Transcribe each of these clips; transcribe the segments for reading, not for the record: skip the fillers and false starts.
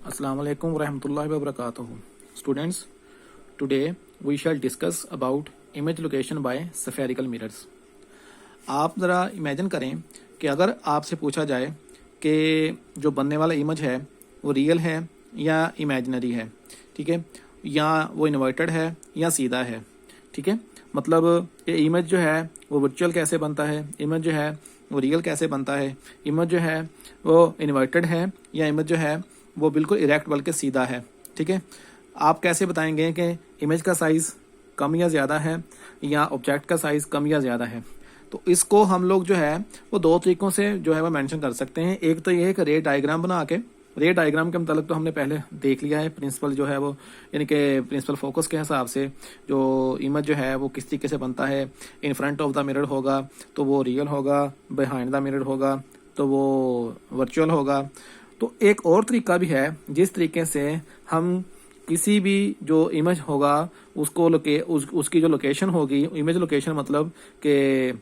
Assalamu alaikum warahmatullahi wabarakatuh. Students, today we shall discuss about image location by spherical mirrors. आप ज़रा imagine करें कि अगर आपसे पूछा जाए कि जो बनने वाला इमेज है वो रियल है या इमेजिनरी है, ठीक है, या वो इन्वर्टेड है या सीधा है, ठीक है। मतलब ये इमेज जो है वो वर्चुअल कैसे बनता है, इमेज जो है वो रियल कैसे बनता है, इमेज जो है वो इन्वर्टेड है या इमेज जो है वो बिल्कुल इरेक्ट बल्कि सीधा है, ठीक है। आप कैसे बताएंगे कि इमेज का साइज़ कम या ज़्यादा है या ऑब्जेक्ट का साइज़ कम या ज़्यादा है। तो इसको हम लोग जो है वो दो तरीकों से जो है वो मेंशन कर सकते हैं। एक तो ये है कि रे डायग्राम बना के, रे डायग्राम के मतलब तो हमने पहले देख लिया है, प्रिंसिपल जो है वो यानी कि प्रिंसिपल फोकस के हिसाब से जो इमेज जो है वो किस तरीके से बनता है। इन फ्रंट ऑफ द मिरर होगा तो वो रियल होगा, बिहाइंड द मिरर होगा तो वो वर्चुअल होगा। तो एक और तरीका भी है जिस तरीके से हम किसी भी जो इमेज होगा उसको उसकी जो लोकेशन होगी, इमेज लोकेशन मतलब कि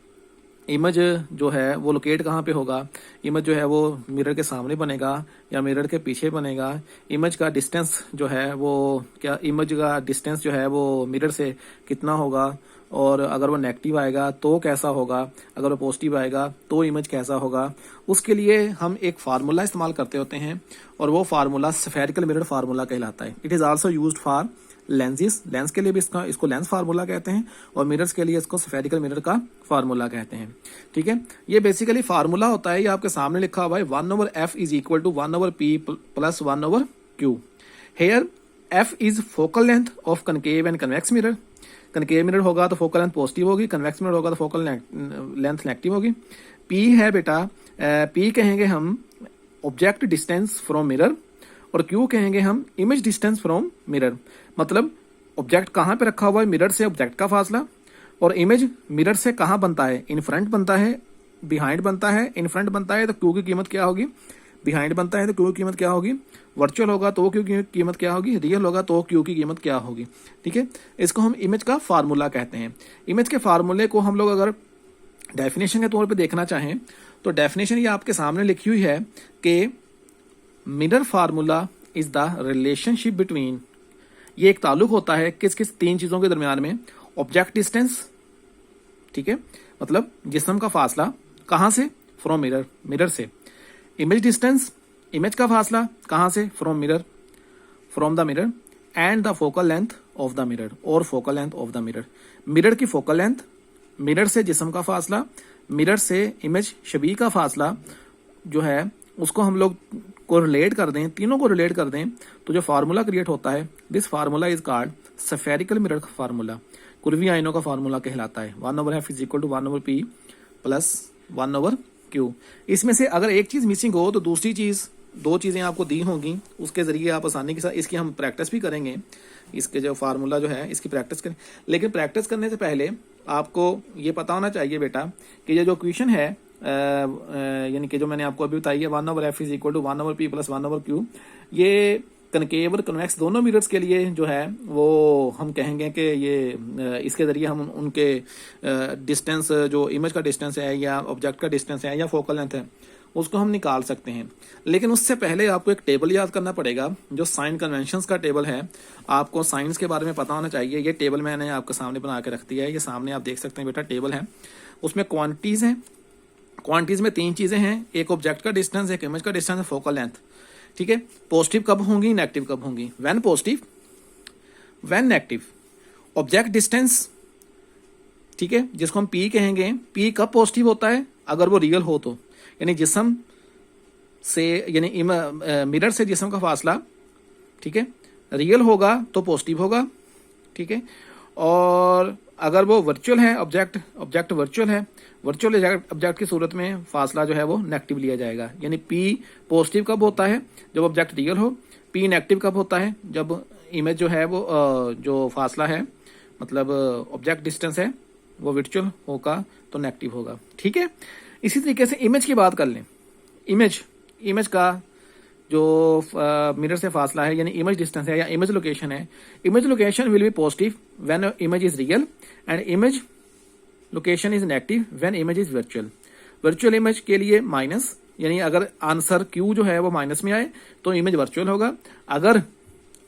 इमेज जो है वो लोकेट कहाँ पे होगा, इमेज जो है वो मिरर के सामने बनेगा या मिरर के पीछे बनेगा, इमेज का डिस्टेंस जो है वो क्या, इमेज का डिस्टेंस जो है वो मिरर से कितना होगा, और अगर वो नेगेटिव आएगा तो कैसा होगा, अगर वो पॉजिटिव आएगा तो इमेज कैसा होगा। उसके लिए हम एक फार्मूला इस्तेमाल करते होते हैं और वो फार्मूला स्फेरिकल मिरर फार्मूला कहलाता है। It is also used for lenses, lens के लिए भी इसको लेंस फार्मूला कहते हैं और मिरर्स के लिए इसको स्फेरिकल मिरर का फार्मूला कहते हैं, ठीक है। ये बेसिकली फार्मूला होता है, ये आपके सामने लिखा हुआ है 1/f is equal to 1/p plus 1/q। Here f is focal length of concave and convex mirror. Concave mirror होगा तो फोकल लेंथ पॉजिटिव होगी, कन्वेक्स मिरर होगा तो फोकल लेंथ नेगेटिव होगी। p है बेटा, p कहेंगे हम ऑब्जेक्ट डिस्टेंस फ्रॉम मिरर और q कहेंगे हम इमेज डिस्टेंस फ्रॉम मिरर। मतलब ऑब्जेक्ट कहाँ पे रखा हुआ है, मिरर से ऑब्जेक्ट का फासला, और इमेज मिरर से कहाँ बनता है, इन फ्रंट बनता है, बिहाइंड बनता है। इन फ्रंट बनता है तो क्यू की कीमत क्या होगी, बिहाइंड बनता है तो क्यू की कीमत क्या होगी, वर्चुअल होगा तो क्यू की कीमत क्या होगी, रियल होगा तो क्यू की कीमत क्या होगी, ठीक है। इसको हम इमेज का फार्मूला कहते हैं। इमेज के फार्मूले को हम लोग अगर डेफिनेशन के तौर पर देखना चाहें तो डेफिनेशन ये आपके सामने लिखी हुई है कि mirror formula is the relationship between, ये एक ताल्लुक होता है किस किस तीन चीजों के दरमियान में, ऑब्जेक्ट डिस्टेंस, ठीक है, मतलब जिस्म का फासला कहां से, फ्रॉम मिरर, मिरर से, इमेज डिस्टेंस, इमेज का फासला कहां से, from mirror, from the mirror, and the focal length of the mirror, और focal length of the mirror. Mirror की फोकल लेंथ, मिरर से जिस्म का फासला, मिरर से इमेज शबी का फासला जो है उसको हम लोग को रिलेट कर दें, तीनों को रिलेट कर दें तो जो फार्मूला क्रिएट होता है, this formula is called spherical mirror formula, कुर्वी आयनों का फार्मूला कहलाता है। 1/f is equal to 1/p plus 1/q। इसमें से अगर एक चीज मिसिंग हो तो दूसरी चीज, दो चीजें आपको दी होंगी, उसके जरिए आप आसानी के साथ इसकी हम प्रैक्टिस भी करेंगे, इसके जो फार्मूला जो है इसकी प्रैक्टिस करें। लेकिन प्रैक्टिस करने से पहले आपको ये पता होना चाहिए बेटा कि ये जो क्वेश्चन है यानी कि जो मैंने आपको अभी बताई है 1/f is equal to 1/p plus 1/q, ये कनकेव और कन्वेक्स दोनों मिरर्स के लिए जो है वो हम कहेंगे कि ये इसके जरिए हम उनके डिस्टेंस, जो इमेज का डिस्टेंस है या ऑब्जेक्ट का डिस्टेंस है या फोकल लेंथ है, उसको हम निकाल सकते हैं। लेकिन उससे पहले आपको एक टेबल याद करना पड़ेगा जो साइन कन्वेंशंस का टेबल है। आपको साइंस के बारे में पता होना चाहिए। ये टेबल मैंने आपके सामने बना के रख दिया है, ये सामने आप देख सकते हैं बेटा, टेबल है, उसमें क्वांटिटीज हैं। क्वांटिटीज में तीन चीजें हैं, एक ऑब्जेक्ट का डिस्टेंस, एक इमेज का डिस्टेंस, फोकल लेंथ, ठीक है। पॉजिटिव कब होंगी, नेगेटिव कब होंगी, when positive, when negative. Object distance, ठीक है, जिसको हम पी कहेंगे, पी कब पॉजिटिव होता है, अगर वो रियल हो तो, यानी जिस्म से, यानी मिरर से जिस्म का फासला, ठीक है, रियल होगा तो पॉजिटिव होगा, ठीक है। और अगर वो वर्चुअल है, ऑब्जेक्ट वर्चुअल है, वर्चुअल ऑब्जेक्ट की सूरत में फासला जो है वो नेगेटिव लिया जाएगा। यानी पी पॉजिटिव कब होता है, जब ऑब्जेक्ट रियल हो, पी नेगेटिव कब होता है, जब इमेज जो है वो जो फासला है मतलब ऑब्जेक्ट डिस्टेंस है वो वर्चुअल होगा तो नेगेटिव होगा, ठीक है। इसी तरीके से इमेज की बात कर लें। इमेज का जो मिरर से फासला है यानी इमेज डिस्टेंस है या इमेज लोकेशन है, image location will be positive when image is real and image location is negative when image is virtual. Virtual image के लिए माइनस यानी अगर आंसर क्यू जो है वो माइनस में आए तो इमेज वर्चुअल होगा, अगर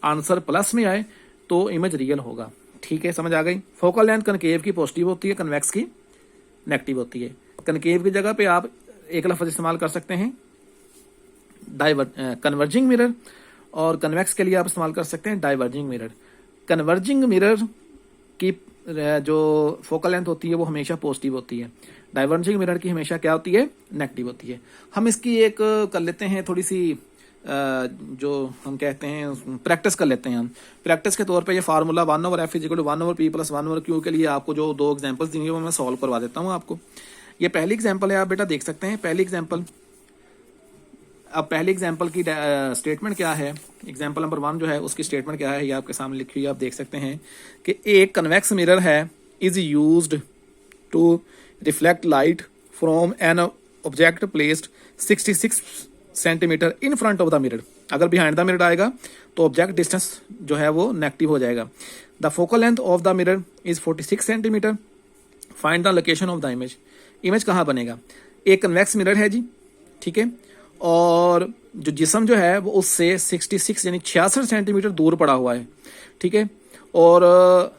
आंसर प्लस में आए तो इमेज रियल होगा। ठीक है, समझ आ गई। फोकल लेंथ कनकेव की पॉजिटिव होती है, कन्वेक्स की नेगेटिव होती है। कनकेव की जगह पे आप एक लफ्ज इस्तेमाल कर सकते हैं कन्वर्जिंग मिरर, और कन्वेक्स के लिए आप इस्तेमाल कर सकते हैं डाइवर्जिंग मिरर। कन्वर्जिंग मिरर की जो फोकल लेंथ होती है वो हमेशा पॉजिटिव होती है, डाइवर्जिंग मिरर की हमेशा क्या होती है, नेगेटिव होती है। हम इसकी एक कर लेते हैं थोड़ी सी जो हम कहते हैं प्रैक्टिस कर लेते हैं। हम प्रैक्टिस के तौर पे ये फार्मूला 1/f = 1/p + 1/q के लिए आपको जो दो एग्जांपल्स दी हैं वो मैं सॉल्व करवा देता हूँ आपको। ये पहली एग्जांपल है, आप बेटा देख सकते हैं पहली एग्जांपल। अब पहली एग्जांपल की स्टेटमेंट क्या है, एग्जांपल नंबर 1 जो है उसकी स्टेटमेंट क्या है, ये आपके सामने लिखी हुई है, आप देख सकते हैं कि एक कन्वेक्स मिरर है is used to reflect light from an object placed 66 centimetre in front of the mirror. अगर बिहाइंड द मिरर आएगा तो ऑब्जेक्ट डिस्टेंस जो है वो नेगेटिव हो जाएगा। The focal length of the mirror is 46 centimetre. Find the location of the image. Image कहाँ बनेगा? एक कन्वेक्स मिरर है जी, ठीक है, और जो जिस्म जो है वो उससे 66 यानी 66 सेंटीमीटर दूर पड़ा हुआ है, ठीक है, और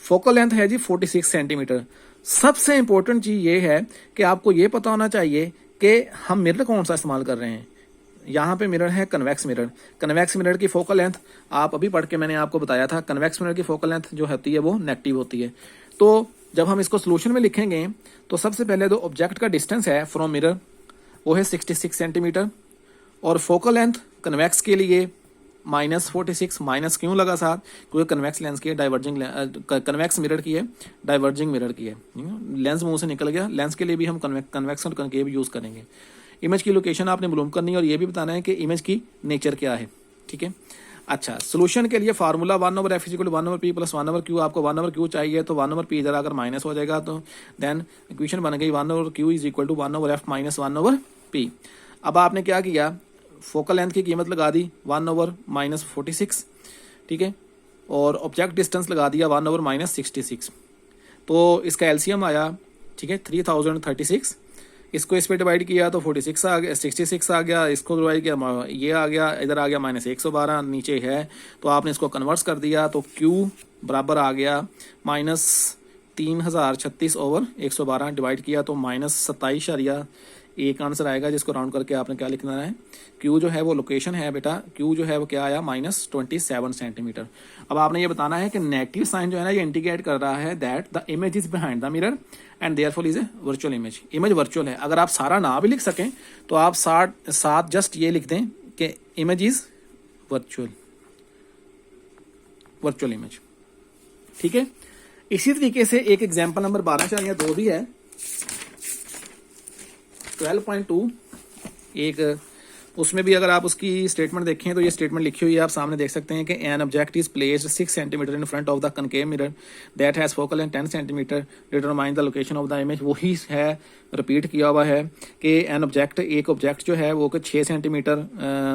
फोकल लेंथ है जी 46 सेंटीमीटर। सबसे इंपॉर्टेंट चीज ये है कि आपको ये पता होना चाहिए कि हम मिरर कौन सा इस्तेमाल कर रहे हैं। यहाँ पे मिरर है कन्वेक्स मिरर। कन्वेक्स मिरर की फोकल लेंथ आप अभी पढ़ के मैंने आपको बताया था, कन्वेक्स मिरर की फोकल लेंथ जो होती है वो नेगेटिव होती है। तो जब हम इसको सोल्यूशन में लिखेंगे तो सबसे पहले जो ऑब्जेक्ट का डिस्टेंस है फ्रॉम मिरर वो है 66 सेंटीमीटर, और फोकल लेंथ कन्वेक्स के लिए -46, माइनस क्यों लगा साथ, क्योंकि कन्वेक्स लेंस की है, डाइवर्जिंग कन्वेक्स मिरर की है, डाइवर्जिंग मिरर की है, लेंस मुंह से निकल गया। लेंस के लिए भी हम कन्वेक्स और कनकेव यूज करेंगे। इमेज की लोकेशन आपने मालूम करनी है और ये भी बताना है कि इमेज की नेचर क्या है, ठीक है। अच्छा, सोल्यूशन के लिए फार्मूला 1/f = 1/p + 1/q। आपको 1/q चाहिए तो 1/p इधर अगर माइनस हो जाएगा तो देन इक्वेशन बन गई 1/q = 1/f - 1/p। अब आपने क्या किया, फोकल लेंथ की कीमत लगा दी 1/-46, ठीक है, और ऑब्जेक्ट डिस्टेंस लगा दिया 1/-66। तो इसका एलसीएम आया, ठीक है, 3036। इसको इस पे डिवाइड किया तो 46 आ गया, 66 आ गया। इसको डिवाइड किया, ये आ गया, इधर आ गया -112, नीचे है तो आपने इसको कन्वर्ट कर दिया तो Q बराबर आ गया -3036/112 डिवाइड किया तो -27.1 आंसर आएगा, जिसको राउंड करके आपने क्या लिखना है, Q जो है वो लोकेशन है बेटा, Q जो है वो क्या आया -27 सेंटीमीटर। अब आपने ये बताना है कि नेगेटिव साइन जो है ना ये इंडिकेट कर रहा है that the image is behind the mirror and therefore is a virtual image. Image virtual है। अगर आप सारा ना भी लिख सकें तो आप साथ जस्ट ये लिख दें कि इमेज इज वर्चुअल इमेज, ठीक है। इसी तरीके से एक एग्जाम्पल नंबर 12/2 भी है, 12.2 एक, उसमें भी अगर आप उसकी स्टेटमेंट देखें तो ये स्टेटमेंट लिखी हुई है, आप सामने देख सकते हैं कि an object is placed 6 centimetre in front of the concave mirror that has focal length 10 centimetre, determine the location of the image. वही है, रिपीट किया हुआ है कि एन ऑब्जेक्ट, एक ऑब्जेक्ट जो है वो 6 सेंटीमीटर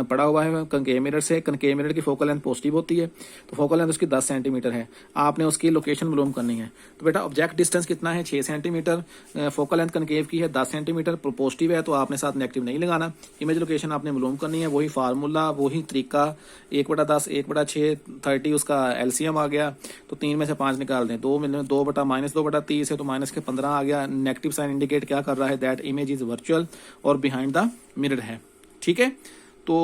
पड़ा हुआ है कनकेव मिरर से। कनकेव मिरर की फोकल लेंथ पॉजिटिव होती है तो फोकल लेंथ उसकी 10 सेंटीमीटर है। आपने उसकी लोकेशन मालूम करनी है। तो बेटा ऑब्जेक्ट डिस्टेंस कितना है, 6 सेंटीमीटर, फोकल लेंथ कनकेव की है 10 सेंटीमीटर, पॉजिटिव है तो आपने साथ नेगेटिव नहीं लगाना। इमेज लोकेशन आपने मालूम करनी है, वही फार्मूला, वही तरीका, 1/10, 1/6, 30 उसका एलसीएम आ गया तो 3 में से 5 निकाल दें, 2 में 2/-2/30 है तो -15 आ गया। नेगेटिव साइन इंडिकेट क्या कर रहा है, दैट इमेज इज वर्चुअल और बिहाइंड द मिरर है, ठीक है। तो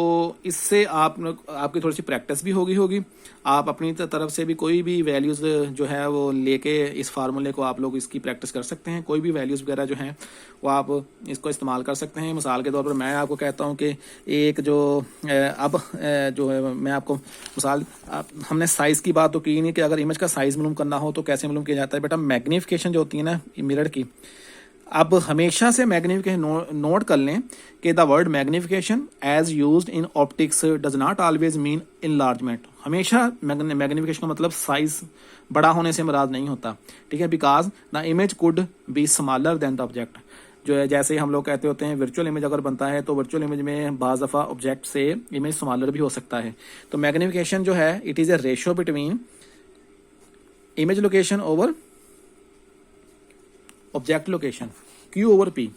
इससे आपकी थोड़ी सी प्रैक्टिस भी होगी। आप अपनी तरफ से भी कोई भी वैल्यूज जो है वो लेके इस फार्मूले को आप लोग इसकी प्रैक्टिस कर सकते हैं। कोई भी वैल्यूज वगैरह जो हैं वो आप इसको इस्तेमाल कर सकते हैं। मिसाल के तौर पर मैं आपको कहता हूं कि एक जो अब जो है मैं आपको मिसाल, हमने साइज की बात तो की नहीं कि अगर इमेज का साइज मालूम करना हो तो कैसे मालूम किया जाता है। बेटा मैग्निफिकेशन जो होती है ना मिरर की, अब हमेशा से मैग्निफिकेशन नोट कर लें कि the word magnification as used in optics does not always mean enlargement. हमेशा मैग्निफिकेशन का मतलब साइज बड़ा होने से मुराद नहीं होता, ठीक है, because the image could be smaller than the object. जो है जैसे हम लोग कहते होते हैं वर्चुअल इमेज अगर बनता है तो वर्चुअल इमेज में बाज दफा ऑब्जेक्ट से इमेज स्मॉलर भी हो सकता है। तो मैग्निफिकेशन जो है it is a ratio between image location over object location, Q/P।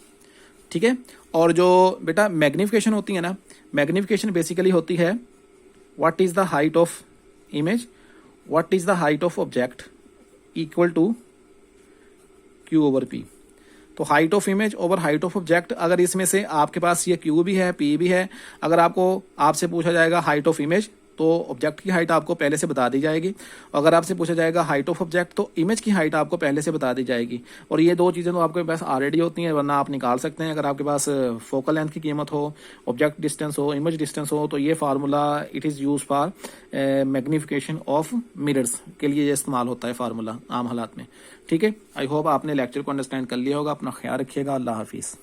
ठीक है। और जो बेटा मैग्निफिकेशन होती है ना, मैग्निफिकेशन बेसिकली होती है what is the height of image, what is the height of object equal to Q over P. तो height of image over height of object, अगर इसमें से आपके पास ये क्यू भी है पी भी है, अगर आपसे पूछा जाएगा हाइट ऑफ इमेज तो ऑब्जेक्ट की हाइट आपको पहले से बता दी जाएगी, अगर आपसे पूछा जाएगा हाइट ऑफ ऑब्जेक्ट तो इमेज की हाइट आपको पहले से बता दी जाएगी। और ये दो चीज़ें तो आपके पास ऑलरेडी होती हैं, वरना आप निकाल सकते हैं। अगर आपके पास फोकल लेंथ की कीमत हो, ऑब्जेक्ट डिस्टेंस हो, इमेज डिस्टेंस हो, तो ये formula it is use for magnification of mirrors के लिए ये इस्तेमाल होता है फार्मूला आम हालात में। ठीक है, आई होप आपने लेक्चर को अंडरस्टैंड कर लिया होगा। अपना ख्याल रखिएगा, अल्लाह हाफिज़।